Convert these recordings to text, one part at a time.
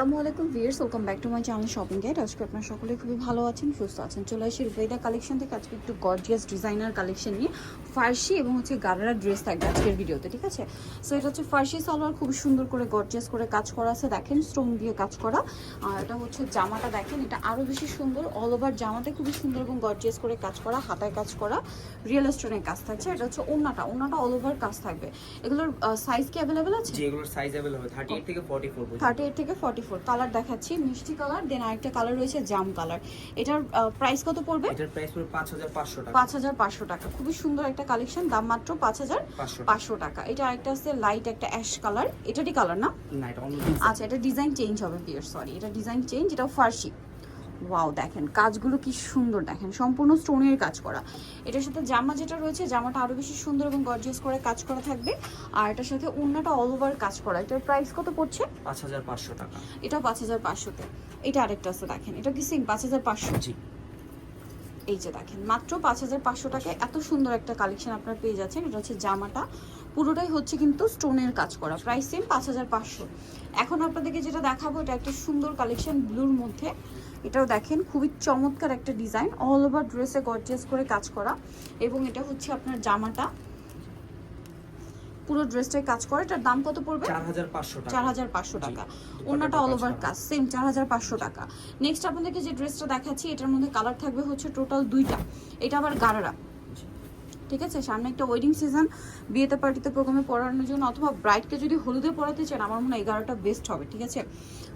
আসসালামু আলাইকুম viewers, welcome back to my channel shopping guide. আজকে আপনারা সকলে খুবই ভালো আছেন, সুস্থ আছেন। চলে আসি রুবাইদা কালেকশন থেকে আজকে একটু গর্জিয়াস ডিজাইনার কালেকশন নিয়ে ফার্সি এবং গারারা ড্রেস থাকবে আজকের ভিডিওতে, ঠিক আছে? সো এটা হচ্ছে ফার্সি সালোয়ার, খুব সুন্দর করে গর্জিয়াস করে কাজ করা আছে, দেখেন স্টোন দিয়ে কাজ করা। আর এটা হচ্ছে জামাটা, দেখেন এটা আরও বেশি সুন্দর, অল ওভার জামাতে খুবই সুন্দর এবং গর্জিয়াস করে কাজ করা, হাতায় কাজ করা, রিয়েল স্টোনের কাজ থাকছে। এটা হচ্ছে ওন্নাটা অল ওভার কাজ থাকবে। এগুলোর সাইজ কি অ্যাভেলেবেল আছে? জি, এগুলোর সাইজ अवेलेबल 38 থেকে 44 পর্যন্ত। 38 থেকে 44 কালার দেখাচ্ছি, মিষ্টি কালার, দেন আরেকটা কালার রয়েছে জাম কালার। এটার প্রাইস কত পড়বে? এটার প্রাইস পড়বে 5500 টাকা। 5500 টাকা। খুবই সুন্দর একটা কালেকশন, দাম মাত্র 5500 টাকা। এটা আরেকটা আছে লাইট একটা অ্যাশ কালার, এটারই কালার না? না, এটা অন্য আচ্ছা, এটা ডিজাইন চেঞ্জ হবে ভিউয়ার, সরি, এটা ডিজাইন চেঞ্জ। এটা ফার্সি। ওয়াও, দেখেন কাজগুলো কি সুন্দর, দেখেন সম্পূর্ণ স্টোনের কাজ করা। এটার সাথে জামা যেটা রয়েছে, জামাটা আরো বেশি সুন্দর এবং গর্জিয়াস করে কাজ করা থাকবে। আর এটার সাথে ওন্নাটা অল ওভার কাজ করা। এটার প্রাইস কত পড়ছে? 5500 টাকা। এটা 5500 তে। এটা আরেকটা আছে, দেখেন এটা কি সেম 5500? জি, এই যে দেখেন মাত্র 5500 টাকায় এত সুন্দর একটা কালেকশন আপনারা পেয়ে যাচ্ছেন। এটা হচ্ছে জামাটা, পুরোটাই হচ্ছে কিন্তু স্টোনের কাজ করা, প্রাইস সেম 5500। এখন আপনাদেরকে যেটা দেখাবো, এটা একটা সুন্দর কালেকশন ব্লুর মধ্যে। এটাও দেখেন খুবই চমৎকার একটা ডিজাইন, অল ওভার ড্রেসে গর্জিয়াস করে কাজ করা। এবং এটা হচ্ছে আপনার জামাটা, পুরো ড্রেসটাই কাজ করে। এটার দাম কত পড়বে? 4500 টাকা। 4500 টাকা। ওন্নাটা অল ওভার কাজ, সেম 4500 টাকা। নেক্সট আপনাদেরকে যে ড্রেসটা দেখাচ্ছি, এটার মধ্যে কালার থাকবে হচ্ছে টোটাল 2টা। এটা আবার গারারা, ঠিক আছে? সামনে একটা ওয়েডিং সিজন, বিয়েতে পার্টিতে প্রোগ্রামে পরানোর জন্য, অথবা ব্রাইডকে যদি হলুদে পরাতে চান, আমার মনে হয় 11টা বেস্ট হবে, ঠিক আছে?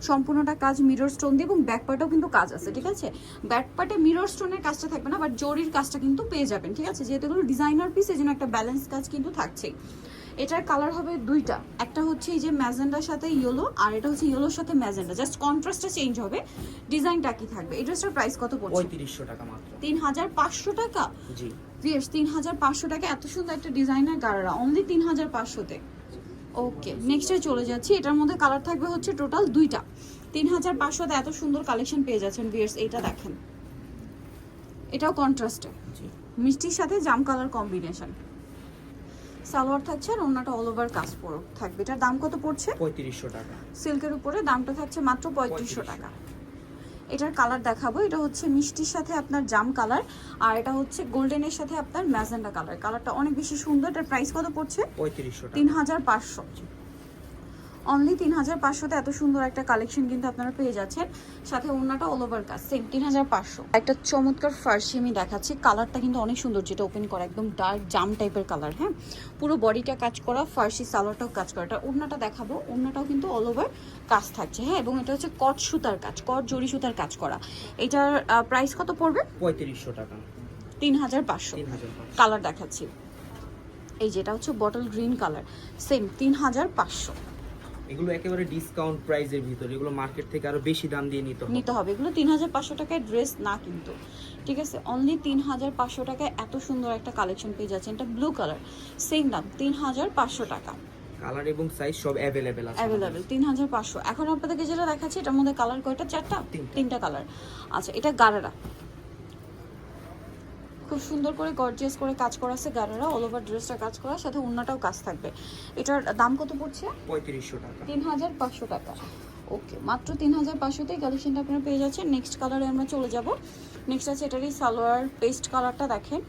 সম্পূর্ণটা কাজ মিরর স্টোন দিয়ে, এবং ব্যাক পার্টেও কিন্তু কাজ আছে, ঠিক আছে? ব্যাক পার্টে মিরর স্টোনের কাজটা থাকবে না, বাট জরির কাজটা কিন্তু পেয়ে যাবেন, ঠিক আছে? যেহেতু এগুলো ডিজাইনার পিস, এই জন্য একটা ব্যালেন্স কাজ কিন্তু থাকছেই। এটার কালার হবে 2টা, একটা হচ্ছে এই যে ম্যাজেন্ডার সাথে ইয়েলো, আর এটা হচ্ছে ইয়েলোর সাথে ম্যাজেন্ডা, জাস্ট কন্ট্রাস্টটা চেঞ্জ হবে, ডিজাইনটা কি থাকবে। এই ড্রেসটার প্রাইস কত পড়ছে? 3500 টাকা মাত্র। 3500 টাকা। জি, ভিউয়ার্স 3500 টাকা, এত সুন্দর একটা ডিজাইনার গারারা, অনলি 3500 তে। ওকে, নেক্সটে চলে যাচ্ছি। এটার মধ্যে কালার থাকবে হচ্ছে টোটাল 2টা। 3500 তে এত সুন্দর কালেকশন পেয়ে যাচ্ছেন ভিউয়ার্স। এইটা দেখেন, এটাও কন্ট্রাস্টে, জি, মিষ্টির সাথে জাম কালার কম্বিনেশন। সালোয়ার থাকছে আর ওন্নাটা অল ওভার কাজ থাকবে। এটার দাম কত পড়ছে? 3500 টাকা। সিল্কের উপরে দামটা থাকছে মাত্র 3500 টাকা। এটার কালার দেখাবো, এটা হচ্ছে মিষ্টির সাথে আপনার জাম কালার, আর এটা হচ্ছে গোল্ডেনের সাথে আপনার ম্যাজেন্ডা কালার। কালারটা অনেক বেশি সুন্দর। এটার প্রাইস কত পড়ছে? 3500 টাকা। 3500, অনলি 3500 তে এত সুন্দর একটা কালেকশন কিন্তু আপনারা পেয়ে যাচ্ছেন। সাথে ওন্নাটা অল ওভার কাজ, সেম 3500। একটা চমৎকার ফার্সি আমি দেখাচ্ছি, কালারটা কিন্তু অনেক সুন্দর, যেটা ওপেন করা একদম ডার্ক জাম টাইপের কালার। হ্যাঁ, পুরো বডিটা কাজ করা, ফার্সি সালোয়ারটাও কাজ করা। এটা ওন্নাটা দেখাবো, ওন্নাটাও কিন্তু অল ওভার কাজ থাকছে। হ্যাঁ, এবং এটা হচ্ছে কট সুতার কাজ, কট জরি সুতার কাজ করা। এটার প্রাইস কত পড়বে? 3500 টাকা। 3500। 3500। কালার দেখাচ্ছি, এই যেটা হচ্ছে বটল গ্রিন কালার, সেম 3500। এগুলো একেবারে ডিসকাউন্ট প্রাইসের ভিতর, এগুলো মার্কেট থেকে আরো বেশি দাম দিয়ে নিতে হবে। এগুলো 3500 টাকায় ড্রেস না কিন্তু, ঠিক আছে? অনলি 3500 টাকায় এত সুন্দর একটা কালেকশন পেয়ে যাচ্ছেন। এটা ব্লু কালার, সেম দাম 3500 টাকা। কালার এবং সাইজ সব अवेलेबल আছে। 3500। এখন আপনাদেরকে যেটা দেখাচ্ছি, এটার মধ্যে কালার কয়টা? 4টা, 3টা কালার। আচ্ছা, এটা গারারা, খুব সুন্দর করে গর্জিয়াস করে কাজ করা আছে। গারারা অল ওভার ড্রেসটা কাজ করা, সাথে ওন্নাটাও কাজ থাকবে। এটার দাম কত পড়ছে? 3500 টাকা। 3500 টাকা। ওকে, মাত্র 3500 তে কালেকশনটা আপনারা পেয়ে যাচ্ছেন। নেক্সট কালারে আমরা চলে যাব। নেক্সট আছে এটারই সালোয়ার পেস্ট কালারটা, দেখেন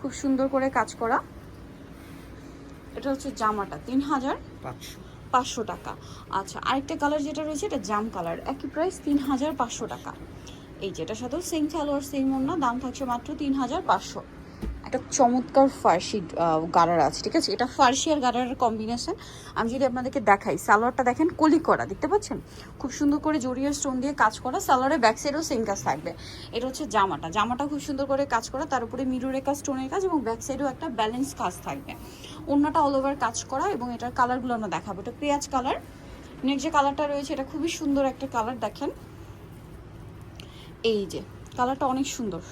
খুব সুন্দর করে কাজ করা। এটা হচ্ছে জামাটা 3500 টাকা। আচ্ছা, আরেকটা কালার যেটা রয়েছে, এটা জাম কালার, একই প্রাইস 3500 টাকা। এই যেটার সাথেও সেম সালোয়ার সেম ওন্না, দাম থাকছে মাত্র 3500। একটা চমৎকার ফার্সি গারারা আছে, ঠিক আছে? এটা ফার্সি আর গারারার কম্বিনেশন। আমি যদি আপনাদেরকে দেখাই, সালোয়ারটা দেখেন কলি করা, দেখতে পাচ্ছেন? খুব সুন্দর করে জড়িয়ে স্টোন দিয়ে কাজ করা। সালোয়ারের ব্যাক সাইডেও সেম কাজ থাকবে। এটা হচ্ছে জামাটা, জামাটা খুব সুন্দর করে কাজ করা, তার উপরে মিররের কাজ, স্টোনের কাজ, এবং ব্যাক সাইডেও একটা ব্যালেন্স কাজ থাকবে। ওন্নাটা অল ওভার কাজ করা, এবং এটার কালারগুলো আমরা দেখাবো। এটা পেঁয়াজ কালার। নেক্সট যে কালারটা রয়েছে, এটা খুবই সুন্দর একটা কালার, দেখেন এই যে কালারটা অনেক সুন্দর,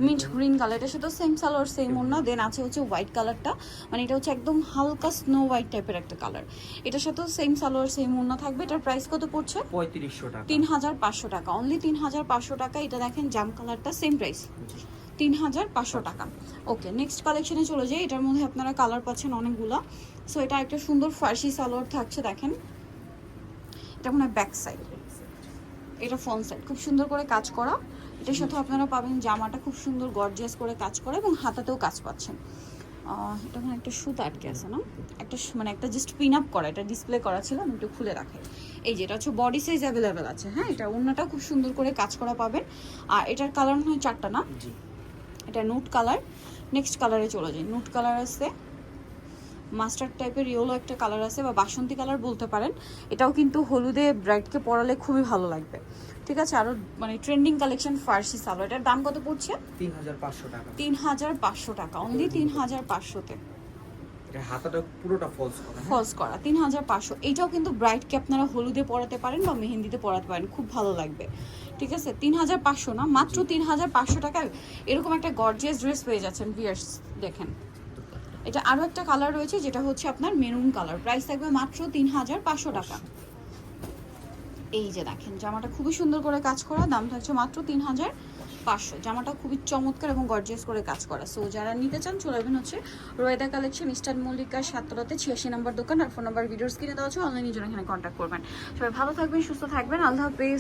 মিন্ট গ্রিন কালার। এটার সাথে সেম সালোয়ার সেম ওন্না, দেন আছে হচ্ছে হোয়াইট কালারটা, মানে এটা হচ্ছে একদম হালকা স্নো হোয়াইট টাইপের একটা কালার। এটার সাথে সেম সালোয়ার সেম ওন্না থাকবে। এটার প্রাইস কত পড়ছে? 3500 টাকা। 3500 টাকা, অনলি 3500 টাকা। এটা দেখেন জাম কালারটা, সেম প্রাইস 3500 টাকা। ওকে, নেক্সট কালেকশনে চলে যাই। এটার মধ্যে আপনারা কালার পাচ্ছেন অনেকগুলা। সো এটা একটা সুন্দর ফার্সি সালোয়ার থাকছে, দেখেন এটা মনে হয় ব্যাক সাইড। এটা ফ্রন্ট সাইড খুব সুন্দর করে কাজ করা। এটার সাথে আপনারা পাবেন জামাটা খুব সুন্দর গর্জিয়াস করে কাজ করা এবং হাতাতেও কাজ পাচ্ছেন। এটা মানে একটা সুতা আটকে আছে না, একটা মানে একটা জাস্ট পিন আপ করা, এটা ডিসপ্লে করা ছিল, আমি একটু খুলে রাখাই। এই যে এটা হচ্ছে বডি সাইজ অ্যাভেলেবেল আছে। হ্যাঁ, এটা ওড়নাটাও খুব সুন্দর করে কাজ করা পাবেন। আর এটার কালার মনে হয় 4টা না, জি এটা নুট কালার। নেক্সট কালারে চলে যাই। নুট কালার আছে, মাস্টার্ড টাইপের ইয়েলো একটা কালার আছে বা বাসন্তী কালার বলতে পারেন। এটাও কিন্তু হলুদে ব্রাইডকে পরালে খুবই ভালো লাগবে। ঠিক আছে, আরও মানে ট্রেন্ডিং কালেকশন ফার্সি সালোয়ার। এটার দাম কত পড়ছে? 3500 টাকা। 3500 টাকা, অনলি 3500-তে। এটা হাতাটা পুরোটা ফলস করা। ফলস করা 3500। এইটাও কিন্তু ব্রাইডকে আপনারা হলুদে পরাতে পারেন বা মেহেন্দিতে পরাতে পারেন, খুব ভালো লাগবে। ঠিক আছে, 3500 না, মাত্র 3500 টাকায় এরকম একটা গর্জিয়াস ড্রেস পেয়ে যাচ্ছেন ভিউয়ার্স। দেখেন, এটা আরও একটা কালার রয়েছে যেটা হচ্ছে আপনার মেরুন কালার। প্রাইস থাকবে মাত্র 3500 টাকা। এই যে দেখেন, জামাটা খুবই সুন্দর করে কাজ করা, দাম থাকছে মাত্র 3500। জামাটা খুবই চমৎকার এবং গর্জিয়াস করে কাজ করা। সো যারা নিতে চান চলে যাবেন হচ্ছে রোয়েদা কালেকশন, ইস্টার্ন মল্লিকার 7তলাতে 86 নম্বর দোকান। আর ফোন নাম্বার ভিডিওর স্ক্রিনে দেওয়া আছে, অনলাইনের জন্য এখানে কন্ট্যাক্ট করবেন। সবাই ভালো থাকবেন, সুস্থ থাকবেন, আল্লাহ হাফেজ।